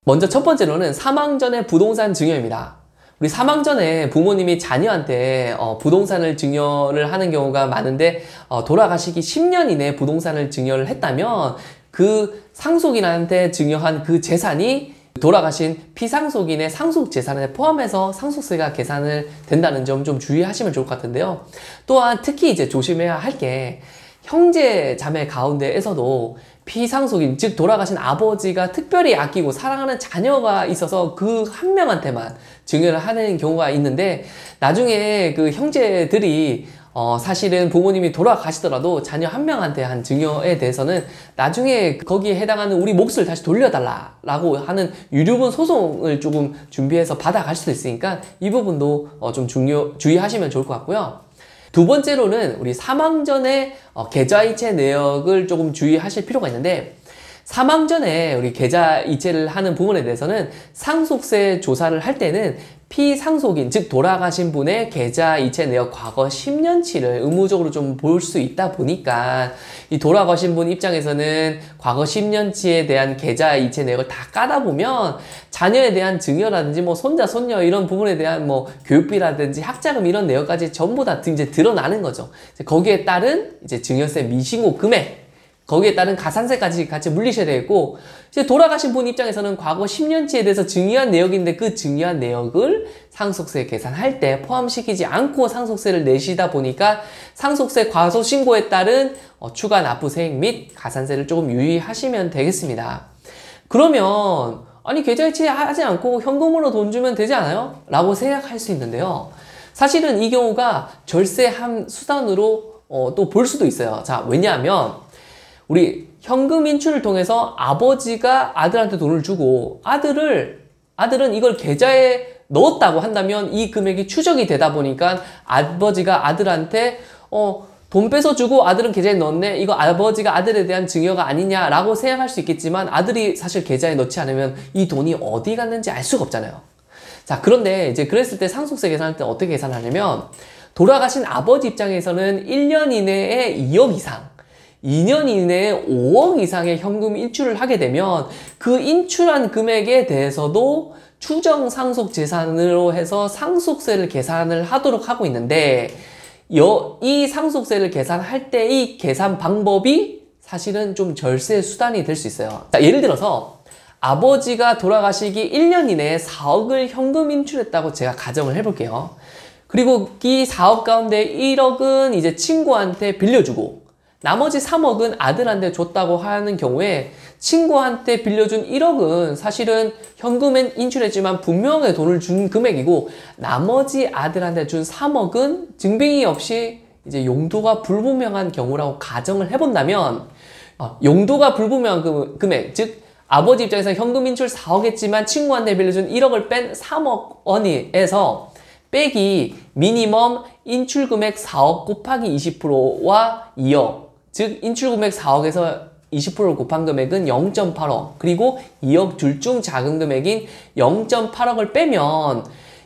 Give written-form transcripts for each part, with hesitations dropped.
먼저 첫 번째로는 사망 전의 부동산 증여입니다. 우리 사망 전에 부모님이 자녀한테 부동산을 증여를 하는 경우가 많은데 돌아가시기 10년 이내에 부동산을 증여를 했다면 그 상속인한테 증여한 그 재산이 돌아가신 피상속인의 상속 재산에 포함해서 상속세가 계산을 된다는 점 좀 주의하시면 좋을 것 같은데요. 또한 특히 이제 조심해야 할 게 형제 자매 가운데에서도 피상속인, 즉 돌아가신 아버지가 특별히 아끼고 사랑하는 자녀가 있어서 그 한 명한테만 증여를 하는 경우가 있는데, 나중에 그 형제들이 사실은 부모님이 돌아가시더라도 자녀 한 명한테 한 증여에 대해서는 나중에 거기에 해당하는 우리 몫을 다시 돌려달라 라고 하는 유류분 소송을 조금 준비해서 받아갈 수도 있으니까 이 부분도 좀 주의하시면 좋을 것 같고요. 두 번째로는 우리 사망 전에 계좌이체 내역을 조금 주의하실 필요가 있는데, 사망 전에 우리 계좌이체를 하는 부분에 대해서는 상속세 조사를 할 때는 피상속인, 즉 돌아가신 분의 계좌이체 내역 과거 10년치를 의무적으로 좀 볼 수 있다 보니까 이 돌아가신 분 입장에서는 과거 10년치에 대한 계좌이체 내역을 다 까다 보면 자녀에 대한 증여라든지 뭐 손자, 손녀 이런 부분에 대한 뭐 교육비라든지 학자금 이런 내역까지 전부 다 이제 드러나는 거죠. 거기에 따른 이제 증여세 미신고 금액, 거기에 따른 가산세까지 같이 물리셔야 되겠고, 이제 돌아가신 분 입장에서는 과거 10년치에 대해서 증여한 내역인데 그 증여한 내역을 상속세 계산할 때 포함시키지 않고 상속세를 내시다 보니까 상속세 과소 신고에 따른 추가 납부세액 및 가산세를 조금 유의하시면 되겠습니다. 그러면 아니 계좌이체 하지 않고 현금으로 돈 주면 되지 않아요? 라고 생각할 수 있는데요. 사실은 이 경우가 절세 한 수단으로 또 볼 수도 있어요. 자, 왜냐하면 우리 현금 인출을 통해서 아버지가 아들한테 돈을 주고 아들은 이걸 계좌에 넣었다고 한다면 이 금액이 추적이 되다 보니까 아버지가 아들한테 돈 뺏어주고 아들은 계좌에 넣었네, 이거 아버지가 아들에 대한 증여가 아니냐라고 생각할 수 있겠지만 아들이 사실 계좌에 넣지 않으면 이 돈이 어디 갔는지 알 수가 없잖아요. 자, 그런데 이제 그랬을 때 상속세 계산할 때 어떻게 계산하냐면, 돌아가신 아버지 입장에서는 1년 이내에 2억 이상, 2년 이내에 5억 이상의 현금 인출을 하게 되면 그 인출한 금액에 대해서도 추정 상속 재산으로 해서 상속세를 계산을 하도록 하고 있는데, 이 상속세를 계산할 때 이 계산 방법이 사실은 좀 절세 수단이 될 수 있어요. 자, 예를 들어서 아버지가 돌아가시기 1년 이내에 4억을 현금 인출했다고 제가 가정을 해볼게요. 그리고 이 4억 가운데 1억은 이제 친구한테 빌려주고 나머지 3억은 아들한테 줬다고 하는 경우에, 친구한테 빌려준 1억은 사실은 현금엔 인출했지만 분명하게 돈을 준 금액이고, 나머지 아들한테 준 3억은 증빙이 없이 이제 용도가 불분명한 경우라고 가정을 해본다면, 용도가 불분명한 금액, 즉 아버지 입장에서 현금 인출 4억 했지만 친구한테 빌려준 1억을 뺀 3억 원에서 빼기 미니멈 인출금액 4억 곱하기 20%와 2억, 즉 인출금액 4억에서 20%를 곱한 금액은 0.8억, 그리고 2억 둘 중 작은 금액인 0.8억을 빼면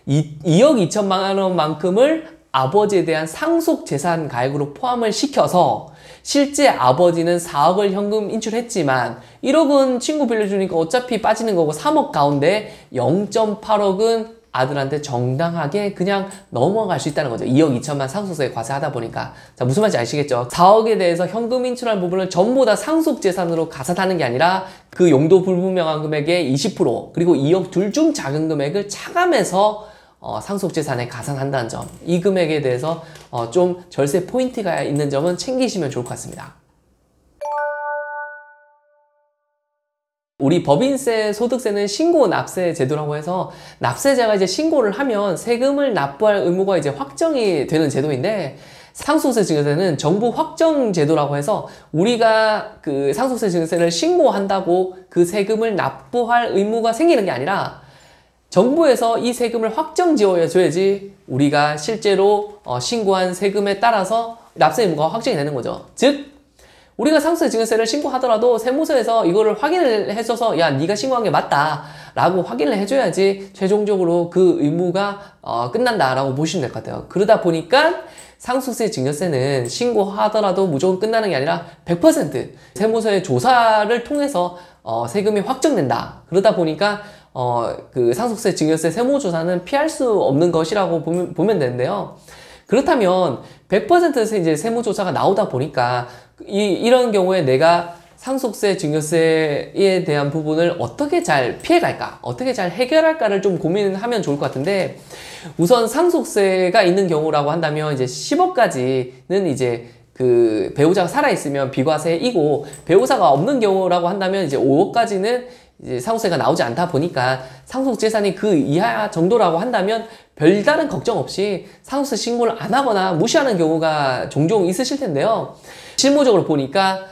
2억 2천만 원만큼을 아버지에 대한 상속재산 가액으로 포함을 시켜서 실제 아버지는 4억을 현금 인출했지만 1억은 친구 빌려주니까 어차피 빠지는 거고 3억 가운데 0.8억은 아들한테 정당하게 그냥 넘어갈 수 있다는 거죠. 2억 2천만 상속세에 과세하다 보니까. 자, 무슨 말인지 아시겠죠? 4억에 대해서 현금 인출한 부분을 전부 다 상속재산으로 가산하는 게 아니라 그 용도 불분명한 금액의 20% 그리고 2억 둘 중 작은 금액을 차감해서 상속재산에 가산한다는 점, 이 금액에 대해서 좀 절세 포인트가 있는 점은 챙기시면 좋을 것 같습니다. 우리 법인세, 소득세는 신고 납세 제도라고 해서 납세자가 이제 신고를 하면 세금을 납부할 의무가 이제 확정이 되는 제도인데, 상속세 증여세는 정부 확정 제도라고 해서 우리가 그 상속세 증여세를 신고한다고 그 세금을 납부할 의무가 생기는 게 아니라 정부에서 이 세금을 확정 지어줘야지 우리가 실제로 신고한 세금에 따라서 납세 의무가 확정이 되는 거죠. 즉 우리가 상속세 증여세를 신고하더라도 세무서에서 이거를 확인을 해줘서 야, 네가 신고한 게 맞다 라고 확인을 해줘야지 최종적으로 그 의무가 끝난다 라고 보시면 될 것 같아요. 그러다 보니까 상속세 증여세는 신고하더라도 무조건 끝나는 게 아니라 100% 세무서의 조사를 통해서 세금이 확정된다. 그러다 보니까 그 상속세 증여세 세무조사는 피할 수 없는 것이라고 보면 되는데요. 그렇다면 100% 이제 세무조사가 나오다 보니까 이런 경우에 내가 상속세 증여세에 대한 부분을 어떻게 잘 피해갈까, 어떻게 잘 해결할까를 좀 고민하면 좋을 것 같은데, 우선 상속세가 있는 경우라고 한다면 이제 10억까지는 이제 그 배우자가 살아있으면 비과세이고, 배우자가 없는 경우라고 한다면 이제 5억까지는 이제 상속세가 나오지 않다 보니까 상속재산이 그 이하 정도라고 한다면 별다른 걱정 없이 상속세 신고를 안 하거나 무시하는 경우가 종종 있으실 텐데요. 실무적으로 보니까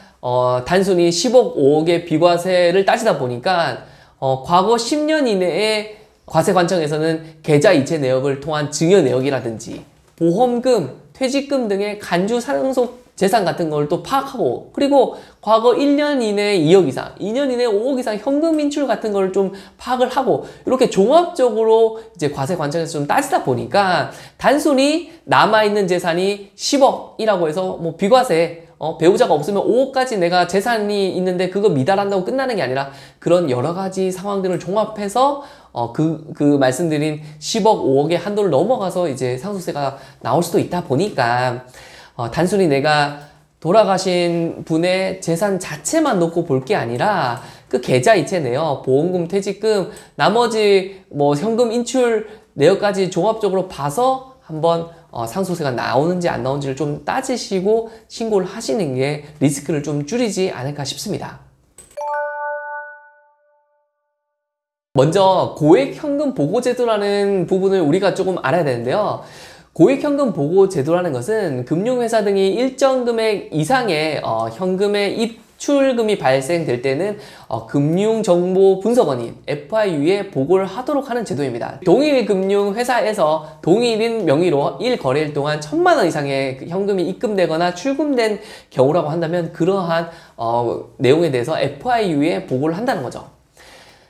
단순히 10억, 5억의 비과세를 따지다 보니까 과거 10년 이내에 과세관청에서는 계좌 이체 내역을 통한 증여 내역이라든지 보험금, 퇴직금 등의 간주 상속 재산 같은 걸 또 파악하고, 그리고 과거 1년 이내에 2억 이상, 2년 이내에 5억 이상 현금 인출 같은 걸 좀 파악을 하고, 이렇게 종합적으로 이제 과세관청에서 좀 따지다 보니까 단순히 남아있는 재산이 10억이라고 해서 뭐 비과세, 배우자가 없으면 5억까지 내가 재산이 있는데 그거 미달한다고 끝나는 게 아니라, 그런 여러 가지 상황들을 종합해서 그 말씀드린 10억, 5억의 한도를 넘어가서 이제 상속세가 나올 수도 있다 보니까 단순히 내가 돌아가신 분의 재산 자체만 놓고 볼 게 아니라 그 계좌 이체 내역, 보험금, 퇴직금, 나머지 뭐 현금 인출 내역까지 종합적으로 봐서 한번 상속세가 나오는지 안 나오는지를 좀 따지시고 신고를 하시는 게 리스크를 좀 줄이지 않을까 싶습니다. 먼저 고액현금 보고제도라는 부분을 우리가 조금 알아야 되는데요. 고액현금 보고제도라는 것은 금융회사 등이 일정 금액 이상의 현금의 입출금이 발생될 때는 금융정보분석원인 FIU에 보고를 하도록 하는 제도입니다. 동일금융회사에서 동일인 명의로 1거래일 동안 1000만 원 이상의 현금이 입금되거나 출금된 경우라고 한다면 그러한 내용에 대해서 FIU에 보고를 한다는 거죠.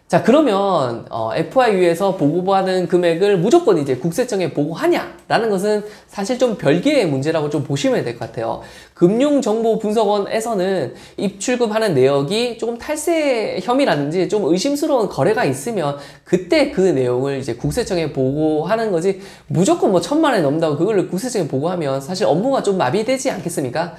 자, 그러면 FIU에서 보고받은 금액을 무조건 이제 국세청에 보고하냐라는 것은 사실 좀 별개의 문제라고 좀 보시면 될 것 같아요. 금융정보분석원에서는 입출금하는 내역이 조금 탈세 혐의라든지 좀 의심스러운 거래가 있으면 그때 그 내용을 이제 국세청에 보고하는 거지, 무조건 뭐 1000만 원이 넘는다고 그걸 국세청에 보고하면 사실 업무가 좀 마비되지 않겠습니까?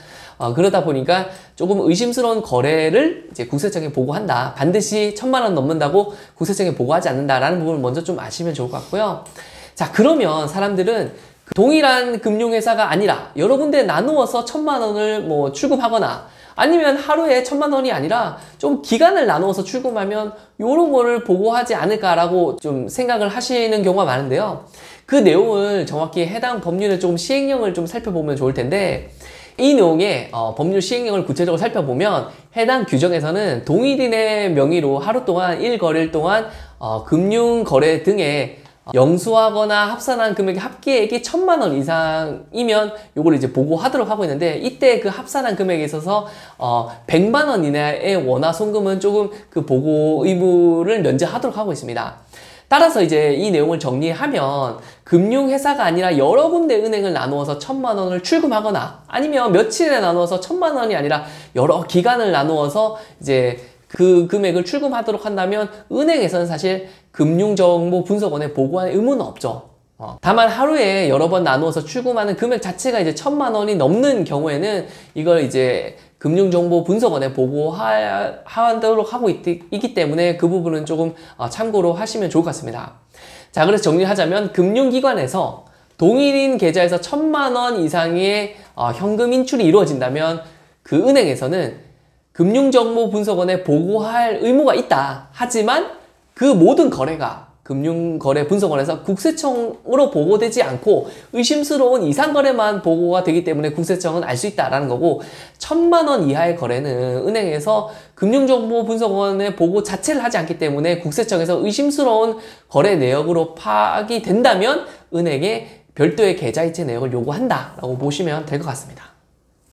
그러다 보니까 조금 의심스러운 거래를 이제 국세청에 보고한다. 반드시 1000만 원 넘는다고 국세청에 보고하지 않는다라는 부분을 먼저 좀 아시면 좋을 것 같고요. 자, 그러면 사람들은 동일한 금융회사가 아니라 여러 군데 나누어서 1000만 원을 뭐 출금하거나, 아니면 하루에 1000만 원이 아니라 좀 기간을 나누어서 출금하면 요런 거를 보고하지 않을까라고 좀 생각을 하시는 경우가 많은데요. 그 내용을 정확히 해당 법률의 좀 시행령을 좀 살펴보면 좋을 텐데, 이 내용의 법률 시행령을 구체적으로 살펴보면 해당 규정에서는 동일인의 명의로 하루 동안 1거래일 동안 금융거래 등에 영수하거나 합산한 금액의 합계액이 1000만 원 이상이면 요걸 이제 보고하도록 하고 있는데, 이때 그 합산한 금액에 있어서 100만 원 이내의 원화 송금은 조금 그 보고 의무를 면제하도록 하고 있습니다. 따라서 이제 이 내용을 정리하면 금융회사가 아니라 여러 군데 은행을 나누어서 1000만 원을 출금하거나, 아니면 며칠에 나누어서 1000만 원이 아니라 여러 기간을 나누어서 이제 그 금액을 출금하도록 한다면 은행에서는 사실 금융정보분석원에 보고할 의무는 없죠. 다만 하루에 여러 번 나누어서 출금하는 금액 자체가 이제 1000만 원이 넘는 경우에는 이걸 이제 금융정보분석원에 보고하도록 하고 있기 때문에 그 부분은 조금 참고로 하시면 좋을 것 같습니다. 자, 그래서 정리하자면 금융기관에서 동일인 계좌에서 1000만 원 이상의 현금 인출이 이루어진다면 그 은행에서는 금융정보분석원에 보고할 의무가 있다. 하지만 그 모든 거래가 금융거래분석원에서 국세청으로 보고되지 않고 의심스러운 이상거래만 보고가 되기 때문에 국세청은 알 수 있다라는 거고, 1000만 원 이하의 거래는 은행에서 금융정보분석원의 보고 자체를 하지 않기 때문에 국세청에서 의심스러운 거래 내역으로 파악이 된다면 은행에 별도의 계좌이체 내역을 요구한다라고 보시면 될 것 같습니다.